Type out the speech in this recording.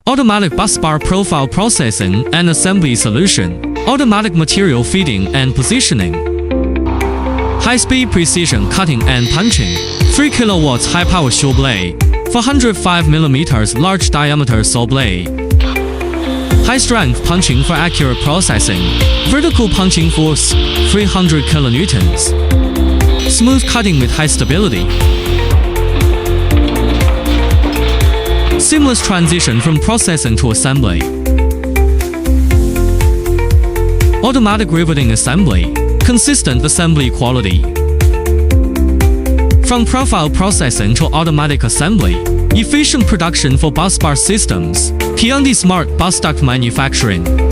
automatic busbar profile processing and assembly solution, automatic material feeding and positioning, high-speed precision cutting and punching, 3 kW high-power shoe blade, 405mm large diameter saw blade, high-strength punching for accurate processing, vertical punching force, 300 kilonewtons, smooth cutting with high stability, seamless transition from processing to assembly, automatic riveting assembly, consistent assembly quality. From profile processing to automatic assembly, efficient production for busbar systems. Kiande Smart Bus Duct Manufacturing.